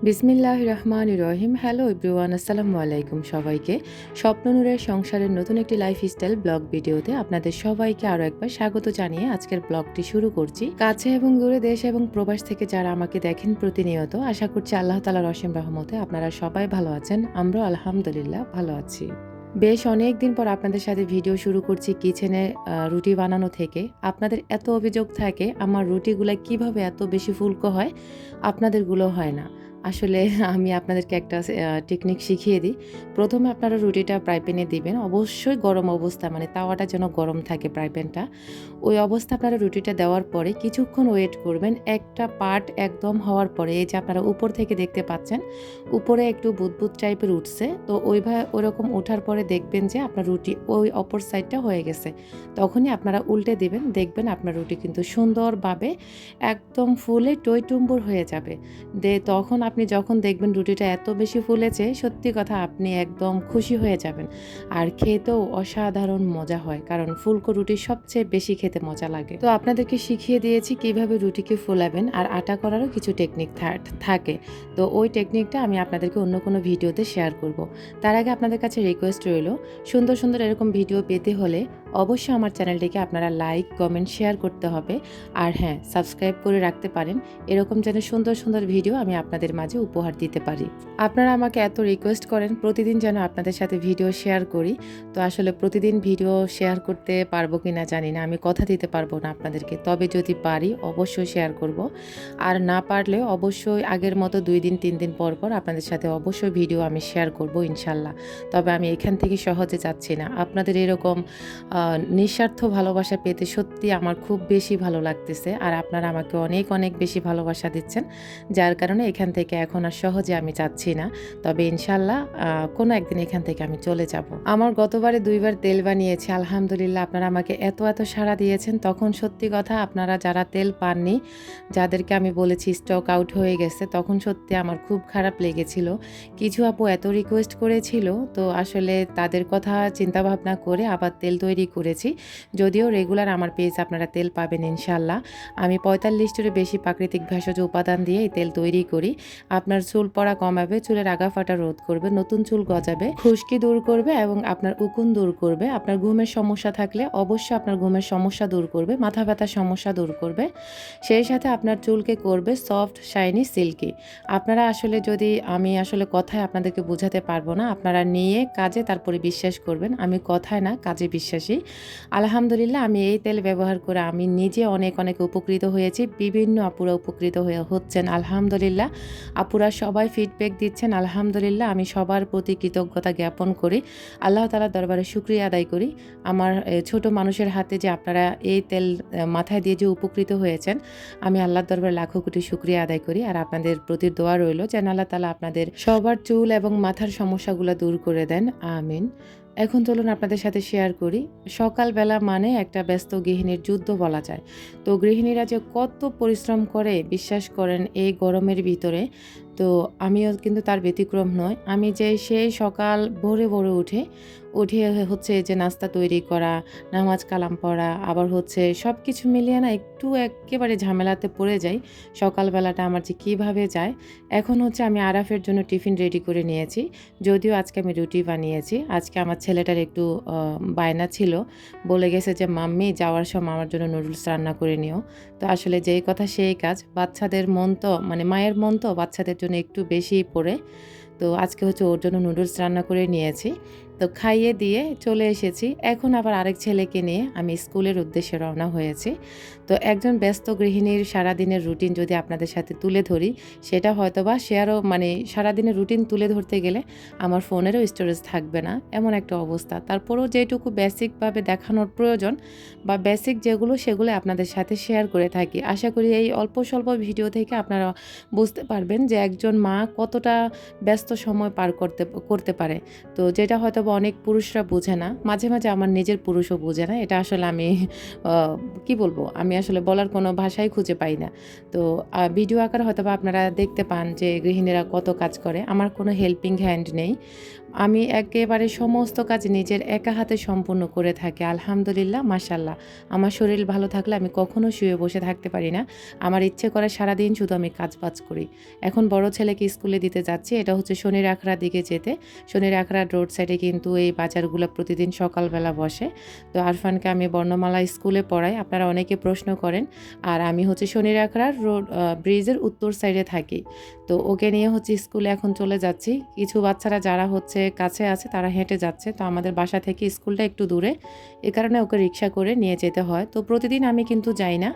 বিসমিল্লাহির রহমানির রহিম। Hello everyone, আসসালামু আলাইকুম সবাইকে। স্বপ্ননূরের সংসারের নতুন একটি লাইফস্টাইল ব্লগ ভিডিওতে আপনাদের সবাইকে আরও একবার স্বাগত জানিয়ে আজকের ব্লগটি শুরু করছি। কাছে এবং দূরে, দেশ এবং প্রবাস থেকে যারা আমাকে দেখেন প্রতিনিয়ত, আশা করছি আল্লাহ তাআলার অসীম রহমতে আপনারা সবাই ভালো আছেন। আমরাও আলহামদুলিল্লাহ ভালো আছি। বেশ অনেক দিন পর আপনাদের সাথে ভিডিও শুরু করছি কিচেনে রুটি বানানো থেকে। আপনাদের এত অভিযোগ থাকে আমার রুটিগুলা কিভাবে এত বেশি ফুলকো হয়, আপনাদেরগুলো হয় না। আসলে আমি আপনাদেরকে একটা টেকনিক শিখিয়ে দিই। ১ম এ আপনারা রুটিটা ফ্রাই প্যানে দিবেন। অবশ্যই গরম অবস্থা, মানে তাওয়াটা যেন গরম থাকে, ফ্রাই প্যানটা। ওই অবস্থায় আপনারা রুটিটা দেওয়ার পরে কিছুক্ষণ ওয়েট করবেন। একটা পার্ট একদম হওয়ার পরে এই যে আপনারা উপর থেকে দেখতে পাচ্ছেন, উপরে একটু বুদবুদ টাইপের উঠছে। তো ওইরকম ওঠার পরে দেখবেন যে আপনার রুটি ওই অপর সাইডটা হয়ে গেছে। তখনই আপনারা উল্টে দিবেন। দেখবেন আপনার রুটি কিন্তু সুন্দরভাবে একদম ফুলে টইটুম্বুর হয়ে যাবে। তখন আপনি যখন দেখবেন রুটিটা এত বেশি ফুলেছে, সত্যি কথা আপনি একদম খুশি হয়ে যাবেন। আর খেতেও অসাধারণ মজা হয়, কারণ ফুলকো রুটি সবচেয়ে বেশি খেতে মজা লাগে। তো আপনাদেরকে শিখিয়ে দিয়েছি কিভাবে রুটিকে ফুলাবেন, আর আটা করারও কিছু টেকনিক থাকে। তো ওই টেকনিকটা আমি আপনাদেরকে অন্য কোনো ভিডিওতে শেয়ার করব। তার আগে আপনাদের কাছে রিকোয়েস্ট রইল, সুন্দর সুন্দর এরকম ভিডিও পেতে হলে অবশ্যই আমার চ্যানেলটিকে আপনারা লাইক, কমেন্ট, শেয়ার করতে হবে। আর হ্যাঁ, সাবস্ক্রাইব করে রাখতে পারেন, এরকম যেন সুন্দর সুন্দর ভিডিও আমি আপনাদের মাঝে উপহার দিতে পারি। আপনারা আমাকে এত রিকোয়েস্ট করেন প্রতিদিন যেন আপনাদের সাথে ভিডিও শেয়ার করি। তো আসলে প্রতিদিন ভিডিও শেয়ার করতে পারবো কিনা জানি না, আমি কথা দিতে পারবো না আপনাদেরকে। তবে যদি পারি অবশ্যই শেয়ার করব। আর না পারলেও অবশ্যই আগের মতো 2 দিন 3 দিন পর পর আপনাদের সাথে অবশ্যই ভিডিও আমি শেয়ার করব ইনশাল্লাহ। তবে আমি এখান থেকে সহজে যাচ্ছি না। আপনাদের এরকম নিঃস্বার্থ ভালোবাসা পেতে সত্যি আমার খুব বেশি ভালো লাগতেছে। আর আপনারা আমাকে অনেক অনেক বেশি ভালোবাসা দিচ্ছেন, যার কারণে এখান থেকে এখন আর সহজে আমি যাচ্ছি না। তবে ইনশাল্লাহ কোনো একদিন এখান থেকে আমি চলে যাব। আমার গতবারে 2 বার তেল বানিয়েছি, আলহামদুলিল্লাহ আপনারা আমাকে এত এত সাড়া দিয়েছেন। তখন সত্যি কথা, আপনারা যারা তেল পাননি, যাদেরকে আমি বলেছি স্টক আউট হয়ে গেছে, তখন সত্যি আমার খুব খারাপ লেগেছিল। কিছু আপু এত রিকোয়েস্ট করেছিল, তো আসলে তাদের কথা চিন্তা ভাবনা করে আবার তেল তৈরি করেছি। যদিও রেগুলার আমার পেজ আপনারা তেল পাবেন ইনশাল্লাহ। আমি 45টিরও বেশি প্রাকৃতিক ভেষজ উপাদান দিয়ে এই তেল তৈরি করি। আপনার চুল পড়া কমাবে, চুলের আগা ফাটা রোধ করবে, নতুন চুল গজাবে, খুশকি দূর করবে এবং আপনার উকুন দূর করবে। আপনার ঘুমের সমস্যা থাকলে অবশ্যই আপনার ঘুমের সমস্যা দূর করবে, মাথা ব্যথার সমস্যা দূর করবে। সেই সাথে আপনার চুলকে করবে সফট, শাইনি, সিল্কি। আপনারা আসলে যদি আমি আসলে কথায় আপনাদেরকে বোঝাতে পারবো না, আপনারা নিয়ে কাজে তারপরে বিশ্বাস করবেন। আমি কথায় না কাজে বিশ্বাসী। আলহামদুলিল্লাহ আমি এই তেল ব্যবহার করে আমি নিজে অনেক অনেক উপকৃত হয়েছি। বিভিন্ন আপুরা উপকৃত হচ্ছেন আলহামদুলিল্লাহ। আপুরা সবাই ফিডব্যাক দিচ্ছেন আলহামদুলিল্লাহ। আমি সবার প্রতি কৃতজ্ঞতা জ্ঞাপন করি, আল্লাহ তাআলার দরবারে শুকরিয়া আদায় করি। আমার ছোট মানুষের হাতে যে আপনারা এই তেল মাথায় দিয়ে যে উপকৃত হয়েছেন, আমি আল্লাহর দরবারে লাখো কোটি শুকরিয়া আদায় করি। আর আপনাদের প্রতি দোয়া রইল যেন আল্লাহ তাআলা আপনাদের সবার চুল এবং মাথার সমস্যাগুলো দূর করে দেন, আমিন। এখন চলুন আপনাদের সাথে শেয়ার করি। সকালবেলা মানে একটা ব্যস্ত গৃহিণীর যুদ্ধ বলা যায়। তো গৃহিণীরা যে কত পরিশ্রম করে বিশ্বাস করেন এই গরমের ভিতরে। তো আমিও কিন্তু তার ব্যতিক্রম নয়। আমি যে সেই সকাল ভোরে ভোরে উঠে হচ্ছে যে নাস্তা তৈরি করা, নামাজ কালাম পড়া, আবার হচ্ছে সব কিছু মিলিয়ে না একটু একেবারে ঝামেলাতে পড়ে যাই। সকালবেলাটা আমার যে কীভাবে যায়। এখন হচ্ছে আমি আরাফের জন্য টিফিন রেডি করে নিয়েছি। যদিও আজকে আমি রুটি বানিয়েছি। আজকে আমার ছেলেটার একটু বায়না ছিল, বলে গেছে যে মাম্মি যাওয়ার সময় আমার জন্য নুডলস রান্না করে নিও। তো আসলে যেই কথা সেই কাজ। বাচ্চাদের মন তো, মানে মায়ের মন তো বাচ্চাদের জন্য একটু বেশিই পড়ে। তো আজকে হচ্ছে ওর জন্য নুডলস রান্না করে নিয়েছি। তো খাইয়ে দিয়ে চলে এসেছি। এখন আবার আরেক ছেলেকে নিয়ে আমি স্কুলের উদ্দেশ্যে রওনা হয়েছি। তো একজন ব্যস্ত গৃহিণীর সারাদিনের রুটিন যদি আপনাদের সাথে তুলে ধরি, সেটা হয়তোবা মানে সারাদিনের রুটিন তুলে ধরতে গেলে আমার ফোনেরও স্টোরেজ থাকবে না, এমন একটা অবস্থা। তারপরেও যেটুকু বেসিকভাবে দেখানোর প্রয়োজন বা বেসিক যেগুলো, সেগুলো আপনাদের সাথে শেয়ার করে থাকি। আশা করি এই অল্প স্বল্প ভিডিও থেকে আপনারা বুঝতে পারবেন যে একজন মা কতটা ব্যস্ত সময় পার করতে পারে। তো যেটা হয়তো অনেক পুরুষরা বোঝে না, মাঝে মাঝে আমার নিজের পুরুষও বোঝে না। এটা আসলে আমি কি বলবো, আমি আসলে বলার কোনো ভাষাই খুঁজে পাই না। তো ভিডিও আকারে হয়তো আপনারা দেখতে পান যে গৃহিণীরা কত কাজ করে। আমার কোনো হেল্পিং হ্যান্ড নেই। আমি একেবারে সমস্ত কাজ নিজের একা হাতে সম্পূর্ণ করে থাকি। আলহামদুলিল্লাহ, মাশাআল্লাহ। আমার শরীর ভালো থাকলে আমি কখনো শুয়ে বসে থাকতে পারি না। আমার ইচ্ছে করে সারাদিন শুধু আমি কাজ-বাজ করি। এখন বড় ছেলেকে স্কুলে দিতে যাচ্ছি। এটা হচ্ছে শনির আখড়ার দিকে যেতে। শনির আখড়ার রোড সাইডে কিন্তু এই বাজারগুলো প্রতিদিন সকালবেলা বসে। তো আরফানকে আমি বর্ণমালা স্কুলে পড়াই। আপনারা অনেকে প্রশ্ন করেন। আর আমি হচ্ছে শনির আখড়ার রোড ব্রিজের উত্তর সাইডে থাকি। তো ওকে নিয়ে হচ্ছে স্কুলে এখন চলে যাচ্ছি। কিছু বাচ্চারা যারা হচ্ছে কাছে আছে তারা হেঁটে যাচ্ছে। তো আমাদের বাসা থেকে স্কুলটা একটু দূরে। এ কারণে ওকে রিক্সা করে নিয়ে যেতে হয়। তো প্রতিদিন আমি কিন্তু যাই না।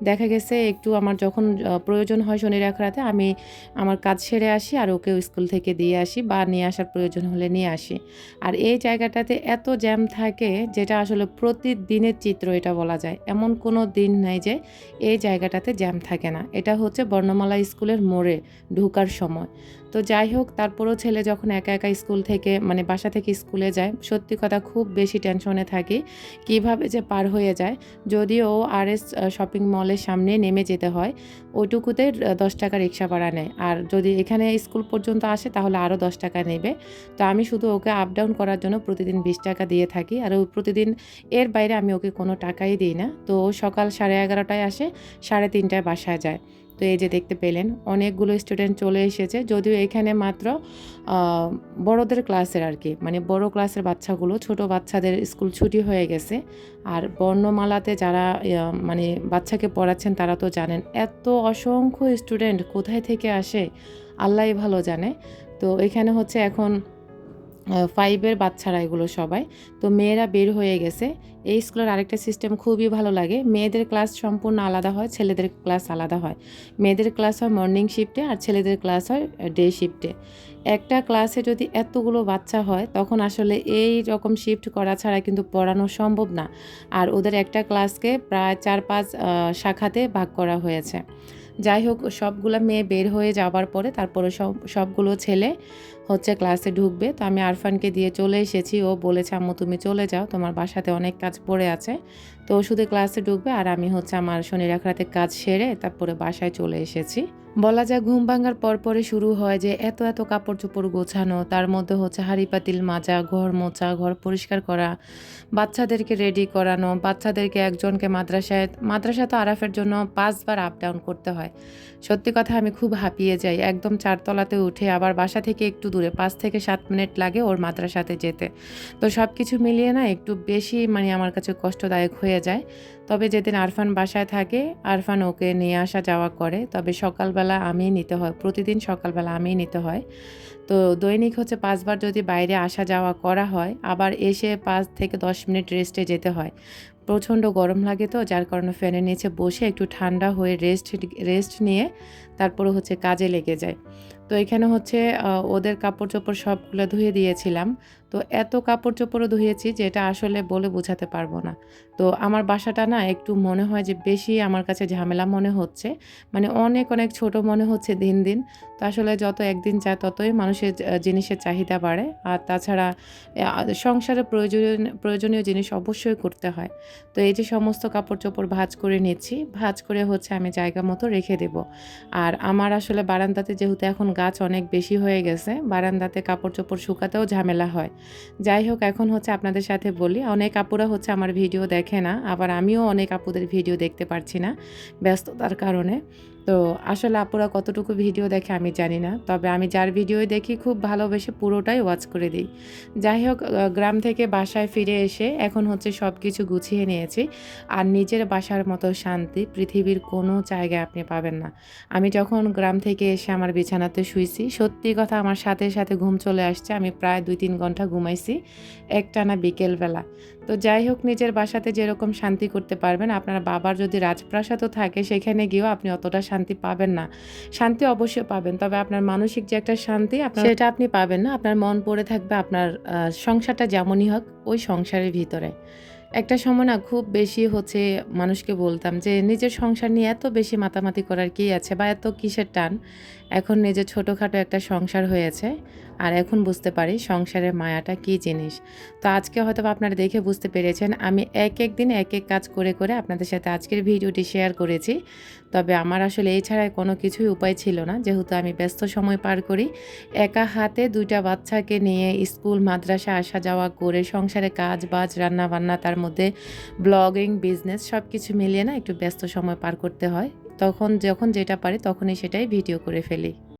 দেখা গেছে একটু আমার যখন প্রয়োজন হয় শনির আখড়াতে আমি আমার কাজ সেরে আসি আর ওকেও স্কুল থেকে দিয়ে আসি বা নিয়ে আসার প্রয়োজন হলে নিয়ে আসি। আর এই জায়গাটাতে এত জ্যাম থাকে যেটা আসলে প্রতিদিনের চিত্র এটা বলা যায়। এমন কোনো দিন নাই যে এই জায়গাটাতে জ্যাম থাকে না। এটা হচ্ছে বর্ণমালা স্কুলের মোড়ে ঢোকার সময়। তো যাই হোক তারপরেও ছেলে যখন একা একা স্কুল থেকে মানে বাসা থেকে স্কুলে যায় সত্যি কথা খুব বেশি টেনশনে থাকি কিভাবে যে পার হয়ে যায়। যদিও আরএস শপিং মলের সামনে নেমে যেতে হয় ওইটুকুতে 10 টাকা রিক্সা ভাড়া নেয়। আর যদি এখানে স্কুল পর্যন্ত আসে তাহলে আরও 10 টাকা নেবে। তো আমি শুধু ওকে আপ ডাউন করার জন্য প্রতিদিন 20 টাকা দিয়ে থাকি। আর ওই প্রতিদিন এর বাইরে আমি ওকে কোনো টাকাই দিই না। তো ও সকাল 11:30টায় আসে, 3:30টায় বাসায় যায়। তো এই যে দেখতে পেলেন অনেকগুলো স্টুডেন্ট চলে এসেছে। যদিও এখানে মাত্র আ বড়দের ক্লাসের আরকি। মানে বড় ক্লাসের বাচ্চাগুলো, ছোট বাচ্চাদের স্কুল ছুটি হয়ে গেছে। আর বর্ণমালাতে যারা মানে বাচ্চাকে পড়াচ্ছেন তারা তো জানেন এত অসংখ্য স্টুডেন্ট কোথায় থেকে আসে আল্লাহই ভালো জানে। তো এখানে হচ্ছে এখন 5 এর বাচ্চারা এগুলো সবাই। তো মেয়েরা বের হয়ে গেছে। এই স্কুলের আরেকটা সিস্টেম খুবই ভালো লাগে। মেয়েদের ক্লাস সম্পূর্ণ আলাদা হয়, ছেলেদের ক্লাস আলাদা হয়। মেয়েদের ক্লাস হয় মর্নিং শিফটে আর ছেলেদের ক্লাস হয় ডে শিফটে। একটা ক্লাসে যদি এতগুলো বাচ্চা হয় তখন আসলে এই রকম শিফট করা ছাড়া কিন্তু পড়ানো সম্ভব না। আর ওদের একটা ক্লাসকে প্রায় 4-5 শাখাতে ভাগ করা হয়েছে। যাই হোক সবগুলা মেয়ে বের হয়ে যাবার পরে তারপরে সবগুলো ছেলে হচ্ছে ক্লাসে ঢুকবে। তো আমি আরফানকে দিয়ে চলে এসেছি। ও বলেছে, "আম্মু তুমি চলে যাও। তোমার বাসাতে অনেক কাজ পড়ে আছে।" তো ও শুধু ক্লাসে ঢুকবে আর আমি হচ্ছে আমার শনি আখড়াতে কাজ সেরে তারপরে বাসায় চলে এসেছি। বলা যায় ঘুম ভাঙার পরপরই শুরু হয় যে এত কাপড়-চোপড় গোছানো, তার মধ্যে হচ্ছে হাঁড়ি-পাতিল মাজা, ঘর মোছা, ঘর পরিষ্কার করা, বাচ্চাদেরকে রেডি করানো, বাচ্চাদেরকে একজনকে মাদ্রাসা তো আরাফের জন্য 5 বার আপ ডাউন করতে হয়। সত্যি কথা আমি খুব হাঁপিয়ে যাই। একদম 4 তলাতে উঠে আবার বাসা থেকে একটু দূরে 5 থেকে 7 মিনিট লাগে ওর মাদ্রাসাতে যেতে। তো সবকিছু মিলিয়ে না একটু বেশি মানে আমার কাছে কষ্টদায়ক হয়ে যায়। তবে যেদিন আরফান বাসায় থাকে, আরফান ওকে নিয়ে আসা যাওয়া করে। তবে সকালবেলা আমিই নিতে হয়। প্রতিদিন সকালবেলা আমিই নিতে হয়। তো দৈনিক হচ্ছে ৫ বার যদি বাইরে আসা যাওয়া করা হয়, আবার এসে ৫ থেকে ১০ মিনিট রেস্টে যেতে হয়। প্রচণ্ড গরম লাগে তো যার কারণে ফ্যানের নিচে বসে একটু ঠান্ডা হয়ে রেস্ট নিয়ে তারপরে হচ্ছে কাজে লেগে যাই। তো এখানে হচ্ছে ওদের কাপড়-চোপড় সবগুলো ধুয়ে দিয়েছিলাম। তো এত কাপড়-চোপড়ও ধুয়েছি যেটা আসলে বলে বোঝাতে পারব না। তো আমার বাসাটা না একটু মনে হয় যে বেশি আমার কাছে ঝামেলা মনে হচ্ছে। মানে অনেক ছোট মনে হচ্ছে দিন। তো আসলে যত একদিন যায় ততই মানুষের জিনিসের চাহিদা বাড়ে। আর তাছাড়া সংসারে প্রয়োজনীয় জিনিস অবশ্যই করতে হয়। তো এই যে সমস্ত কাপড়-চোপড় ভাঁজ করে নিচ্ছি। ভাঁজ করে হচ্ছে আমি জায়গা মতো রেখে দেব। আর আমার আসলে বারান্দাতে যেহেতু এখন গাছ অনেক বেশি হয়ে গেছে, বারান্দাতে কাপড়-চোপড় শুকাতেও ঝামেলা হয়। যাই হোক এখন হচ্ছে আপনাদের সাথে বলি, অনেক আপুরা হচ্ছে আমার ভিডিও দেখে না। আবার আমিও অনেক আপুদের ভিডিও দেখতে পারছি না ব্যস্ততার কারণে। তো আসলে আপুরা কতটুকু ভিডিও দেখে আমি জানি না। তবে আমি যার ভিডিওই দেখি খুব ভালোবেসে পুরোটাই ওয়াচ করে দিই। যাই হোক গ্রাম থেকে বাসায় ফিরে এসে এখন হচ্ছে সবকিছু গুছিয়ে নিয়েছি। আর নিজের বাসার মতো শান্তি পৃথিবীর কোনো জায়গায় আপনি পাবেন না। আমি যখন গ্রাম থেকে এসে আমার বিছানাতে শুইছি, সত্যি কথা আমার সাথে ঘুম চলে আসছে। আমি প্রায় 2-3 ঘন্টা ঘুমাইছি একটানা বিকেলবেলা। তো যাই হোক নিজের বাসাতে যেরকম শান্তি করতে পারবেন, আপনার বাবার যদি রাজপ্রাসাদও থাকে সেখানে গিয়েও আপনি অতটা শান্তি পাবেন না। শান্তি অবশ্যই পাবেন, তবে আপনার মানসিক যে একটা শান্তি সেটা আপনি পাবেন না। আপনার মন পড়ে থাকবে আপনার সংসারটা যেমনই হোক ওই সংসারের ভিতরে। একটা সময় না খুব বেশি হচ্ছে মানুষকে বলতাম যে নিজের সংসার নিয়ে এত বেশি মাতামাতি করার কি আছে বা এত কিসের টান। এখন নিজের ছোটোখাটো একটা সংসার হয়েছে, আর এখন বুঝতে পারি সংসারের মায়াটা কী জিনিস। তো আজকে হয়তো আপনারা দেখে বুঝতে পেরেছেন আমি এক এক দিন এক এক কাজ করে করে আপনাদের সাথে আজকের ভিডিওটি শেয়ার করেছি। তবে আমার আসলে এই ছাড়া কোনো কিছুই উপায় ছিল না, যেহেতু আমি ব্যস্ত সময় পার করি। একা হাতে ২টা বাচ্চাকে নিয়ে স্কুল মাদ্রাসা আসা যাওয়া করে সংসারে কাজ বাজ রান্না বান্না, তার মধ্যে ব্লগিং বিজনেস সব কিছু মিলিয়ে না একটু ব্যস্ত সময় পার করতে হয়। তখন যখন যেটা পারি তখনই সেটাই ভিডিও করে ফেলি।